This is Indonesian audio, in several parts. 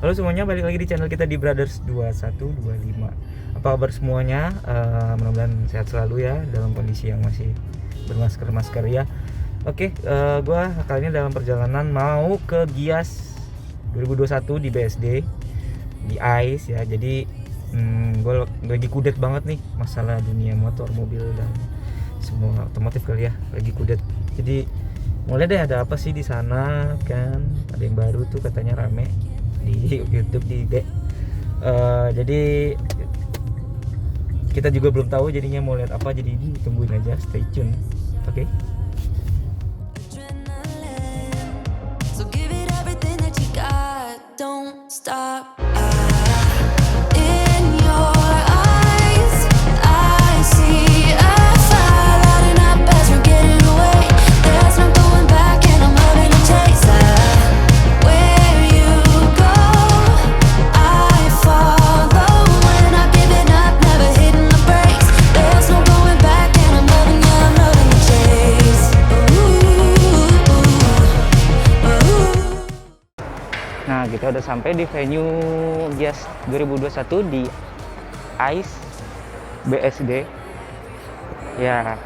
Halo semuanya, balik lagi di channel kita di Brothers 2125. Apa kabar semuanya? Mudah-mudahan sehat selalu ya, dalam kondisi yang masih bermasker ya. Oke, gua kali ini dalam perjalanan mau ke Gias 2021 di BSD, di ICE ya. Jadi gue lagi kudet banget nih masalah dunia motor, mobil dan semua otomotif kali ya, lagi kudet. Jadi mulai deh, ada apa sih di sana kan? Ada yang baru tuh katanya rame di YouTube di IG. Jadi kita juga belum tahu jadinya mau lihat apa, jadi ditungguin aja, stay tune. Oke. So give it everything that you got. Don't stop. In your eyes, I see a fire lighting up as we're getting away. There's no going back, and I'm loving the chase. Where you go, I follow. When I give it up, never hitting the brakes. There's no going back, and I'm loving the chase. Nah, kita udah sampai di venue Gias 2021 di ICE BSD. Ya.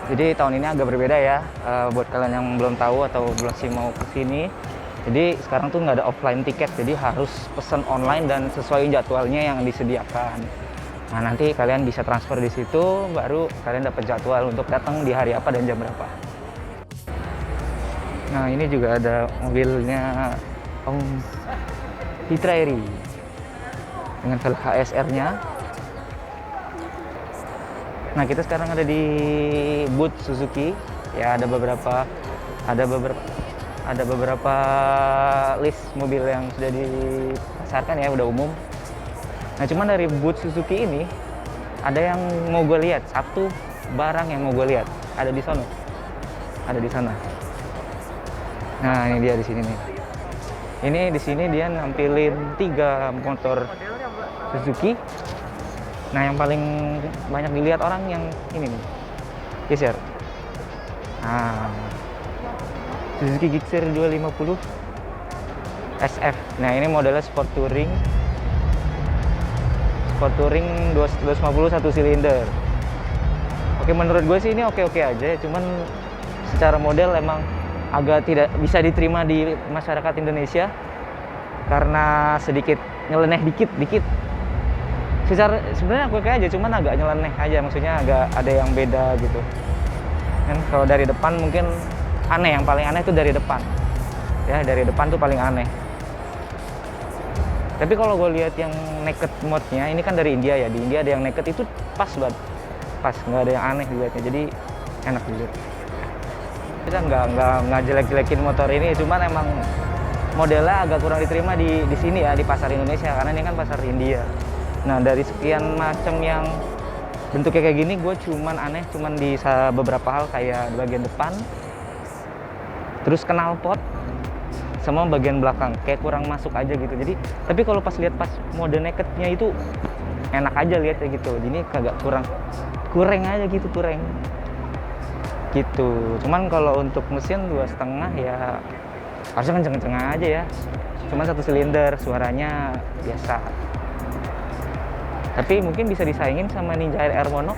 Jadi tahun ini agak berbeda ya, buat kalian yang belum tahu atau masih mau kesini. Jadi sekarang tuh nggak ada offline tiket, jadi harus pesan online dan sesuai jadwalnya yang disediakan. Nah, nanti kalian bisa transfer di situ, baru kalian dapat jadwal untuk datang di hari apa dan jam berapa. Nah, ini juga ada mobilnya Om Citra Eri dengan velg HSR-nya. Nah, kita sekarang ada di booth Suzuki. Ya, ada beberapa list mobil yang sudah dipasarkan ya, udah umum. Nah, cuman dari booth Suzuki ini ada yang mau gue lihat, satu barang yang mau gue lihat ada di sana. Ada di sana. Nah, ini dia di sini nih. Ini di sini dia nampilin 3 motor Suzuki. Nah, yang paling banyak dilihat orang yang ini nih, Gixxer. Nah, Suzuki Gixxer 250 SF. Nah, ini modelnya Sport Touring 250 1 silinder. Oke, menurut gue sih ini oke-oke aja, cuman secara model emang agak tidak bisa diterima di masyarakat Indonesia karena sedikit nyeleneh dikit. Sebenarnya oke aja, cuman agak nyeleneh aja, maksudnya agak ada yang beda gitu. Kan kalau dari depan mungkin aneh, yang paling aneh itu dari depan. Ya, dari depan tuh paling aneh. Tapi kalau gue lihat yang naked mode-nya, ini kan dari India ya. Di India ada yang naked itu pas banget. Pas, nggak ada yang aneh dilihatnya. Jadi enak dilihat. Kita nggak jelek-jelekin motor ini, cuman emang modelnya agak kurang diterima di sini ya, di pasar Indonesia, karena ini kan pasar India. Nah, dari sekian macam yang bentuknya kayak gini, gue aneh cuman di beberapa hal, kayak di bagian depan, terus knalpot, sama bagian belakang kayak kurang masuk aja gitu. Jadi tapi kalau pas lihat pas mode nakednya itu enak aja lihat ya gitu. Ini kagak kurang aja gitu, kurang gitu. Cuman kalau untuk mesin 2,5 ya harusnya kenceng-kenceng aja ya. Cuman 1 silinder, suaranya biasa. Tapi mungkin bisa disaingin sama Ninja RR Mono.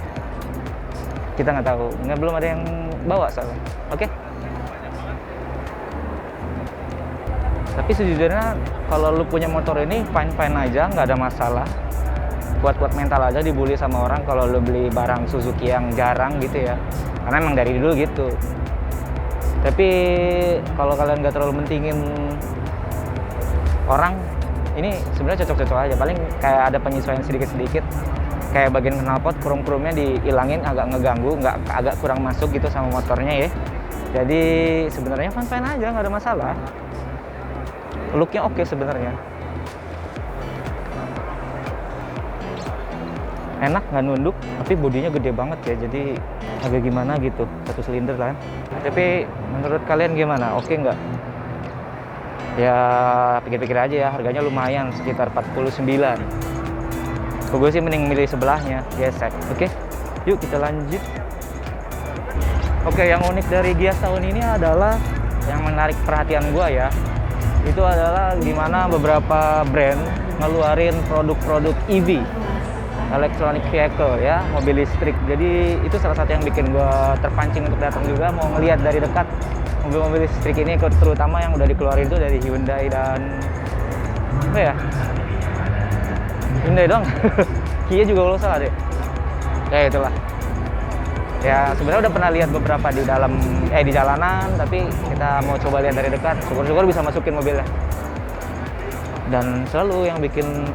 Kita nggak tahu, belum ada yang bawa soalnya. Oke. Tapi sejujurnya kalau lu punya motor ini fine-fine aja, nggak ada masalah. Kuat-kuat mental aja dibully sama orang kalau lu beli barang Suzuki yang jarang gitu ya. Karena emang dari dulu gitu. Tapi kalau kalian nggak terlalu mentingin orang, ini sebenarnya cocok-cocok aja. Paling kayak ada penyesuaian sedikit-sedikit. Kayak bagian knalpot, krum-krumnya dihilangin, agak ngeganggu, agak kurang masuk gitu sama motornya ya. Jadi sebenarnya fine-fine aja, nggak ada masalah. Looknya oke sebenarnya. Enak, nggak nunduk, tapi bodinya gede banget ya, jadi agak gimana gitu, 1 silinder lah. Tapi menurut kalian gimana? Oke nggak? Ya pikir-pikir aja ya, harganya lumayan, sekitar 49. Gue sih mending milih sebelahnya, gesek. Oke, yuk kita lanjut. Oke, yang unik dari Gias tahun ini adalah yang menarik perhatian gue ya, itu adalah dimana beberapa brand ngeluarin produk-produk EV, electronic vehicle ya, mobil listrik. Jadi itu salah satu yang bikin gue terpancing untuk datang juga, mau ngelihat dari dekat mobil-mobil listrik ini, terutama yang udah dikeluarin itu dari Hyundai dan apa ya, Hyundai dong. Kia juga kalau salah deh. Ya itulah. Ya sebenarnya udah pernah lihat beberapa di dalam di jalanan, tapi kita mau coba lihat dari dekat. Syukur-syukur bisa masukin mobilnya. Dan selalu yang bikin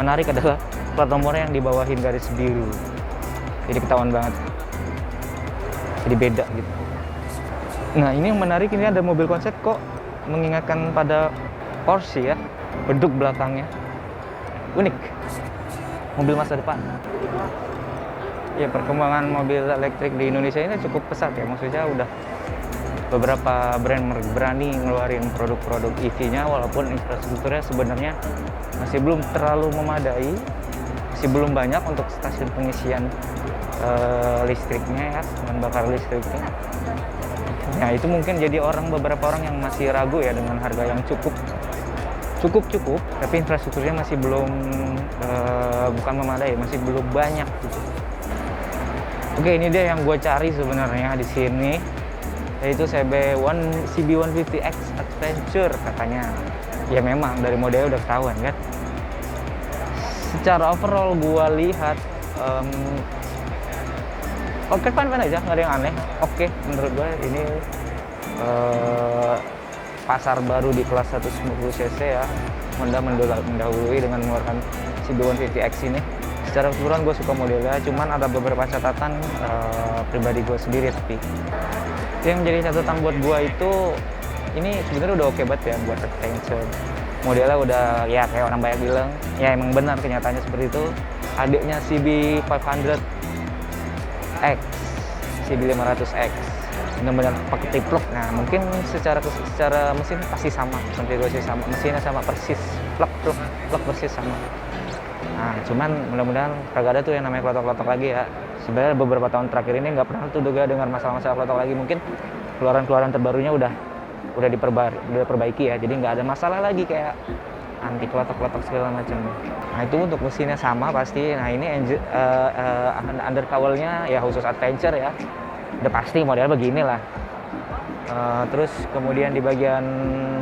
menarik adalah plat nomornya yang dibawahin garis biru. Jadi ketahuan banget. Jadi beda gitu. Nah ini yang menarik, ini ada mobil konsep kok mengingatkan pada Porsche ya. Bentuk belakangnya unik. Mobil masa depan. Ya perkembangan mobil elektrik di Indonesia ini cukup pesat ya. Maksudnya udah beberapa brand berani ngeluarin produk-produk EV-nya, walaupun infrastrukturnya sebenarnya masih belum terlalu memadai, masih belum banyak untuk stasiun pengisian listriknya ya, bahan bakar listriknya. Nah itu mungkin jadi beberapa orang yang masih ragu ya dengan harga yang cukup, tapi infrastrukturnya masih belum bukan memadai, masih belum banyak gitu. Oke, ini dia yang gue cari sebenarnya di sini, yaitu CB150X Adventure katanya. Ya memang dari modelnya udah ketahuan kan. Secara overall gue lihat oke, fine aja, nggak ada yang aneh. Oke, menurut gue ini pasar baru di kelas 150cc ya. Honda mendahului dengan mengeluarkan CB150X ini. Secara keseluruhan gue suka modelnya, cuman ada beberapa catatan pribadi gue sendiri. Tapi yang menjadi catatan buat gue itu, ini sebenarnya udah oke banget ya buat adventure. Modelnya udah ya kayak orang banyak bilang, ya emang benar kenyataannya seperti itu. Adiknya CB500X, CB500X, benar-benar pakai triplek. Nah mungkin secara mesin pasti sama, konfigurasi sama, mesinnya sama persis, plug persis sama. Nah, cuman mudah-mudahan kagak ada tuh yang namanya klotok-klotok lagi ya. Sebenarnya beberapa tahun terakhir ini nggak pernah tuh juga dengar masalah-masalah klotok lagi. Mungkin keluaran terbarunya udah diperbaiki ya. Jadi nggak ada masalah lagi kayak anti klotok-klotok segala macam. Nah itu untuk mesinnya sama pasti. Nah ini undercowl-nya ya khusus adventure ya. Udah pasti modelnya begini lah. Terus kemudian di bagian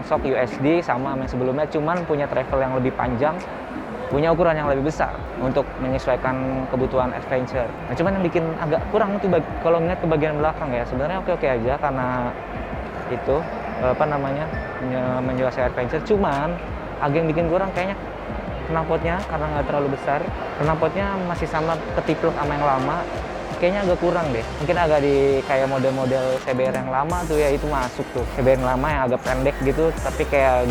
shock USD sama yang sebelumnya, cuman punya travel yang lebih panjang, punya ukuran yang lebih besar untuk menyesuaikan kebutuhan adventure. Nah, cuman yang bikin agak kurang tuh kalau ngeliat ke bagian belakang ya, sebenarnya oke aja karena itu menyesuaikan adventure. Cuman agak yang bikin kurang kayaknya knalpotnya karena nggak terlalu besar. Knalpotnya masih sama ketiplek sama yang lama. Kayaknya agak kurang deh. Mungkin agak di kayak model-model CBR yang lama tuh ya, itu masuk tuh. CBR yang lama yang agak pendek gitu, tapi kayak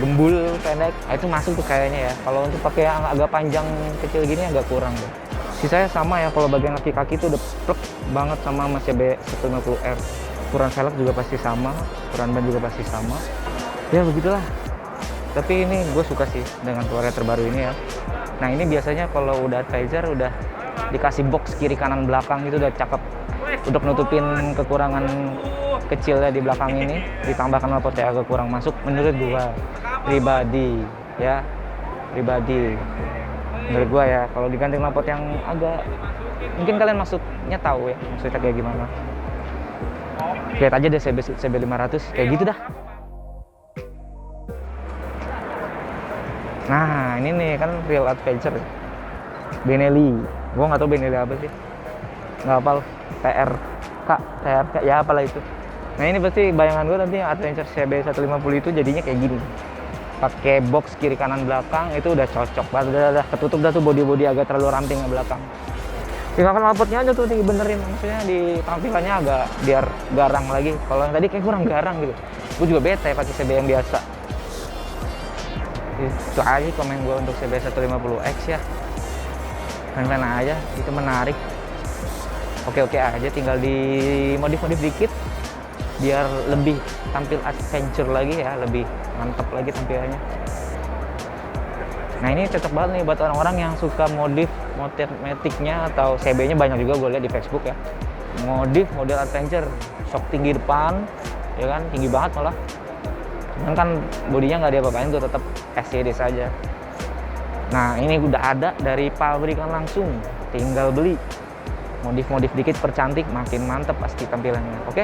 gembul pendek. Nah, itu masuk tuh kayaknya ya. Kalau untuk pakai yang agak panjang kecil gini agak kurang deh. Sisanya sama ya, kalau bagian kaki-kaki tuh udah plek banget sama CB150R. Ukuran velg juga pasti sama, ukuran ban juga pasti sama. Ya begitulah. Tapi ini gue suka sih dengan keluarga terbaru ini ya. Nah ini biasanya kalau udah adventure udah dikasih box kiri kanan belakang itu udah cakep untuk nutupin kekurangan kecilnya di belakang ini, ditambahkan knalpotnya agak kurang masuk menurut gua pribadi ya, menurut gua ya. Kalau diganti knalpot yang agak, mungkin kalian maksudnya tahu ya maksudnya kayak gimana. Lihat aja deh CB500 kayak gitu dah. Nah ini nih kan real adventure Benelli. Gue nggak tahu Benelli apa sih, nggak hafal. TRK ya apalah itu. Nah ini pasti bayangan gue nanti adventure CB150 itu jadinya kayak gini, pakai box kiri kanan belakang itu udah cocok banget. Udah ketutup dah tuh bodi agak terlalu ramping ke belakang. Tinggal knalpotnya aja tuh tinggi benerin, maksudnya di tampilannya agak biar garang lagi. Kalau yang tadi kayak kurang garang gitu. Gue juga bete pakai CB yang biasa. Itu aja komen gue untuk CB150X ya. Keren aja, itu menarik. Oke aja, tinggal di modif dikit biar lebih tampil adventure lagi ya, lebih mantap lagi tampilannya. Nah ini cocok banget nih buat orang-orang yang suka modif maticnya atau CB-nya, banyak juga gue lihat di Facebook ya. Modif model adventure, shock tinggi depan, ya kan, tinggi banget malah. Dan kan bodinya nggak diapa-apain tuh, tetap SCD saja. Nah ini udah ada dari pabrikan langsung, tinggal beli. Modif-modif dikit percantik, makin mantep pasti tampilannya. Oke?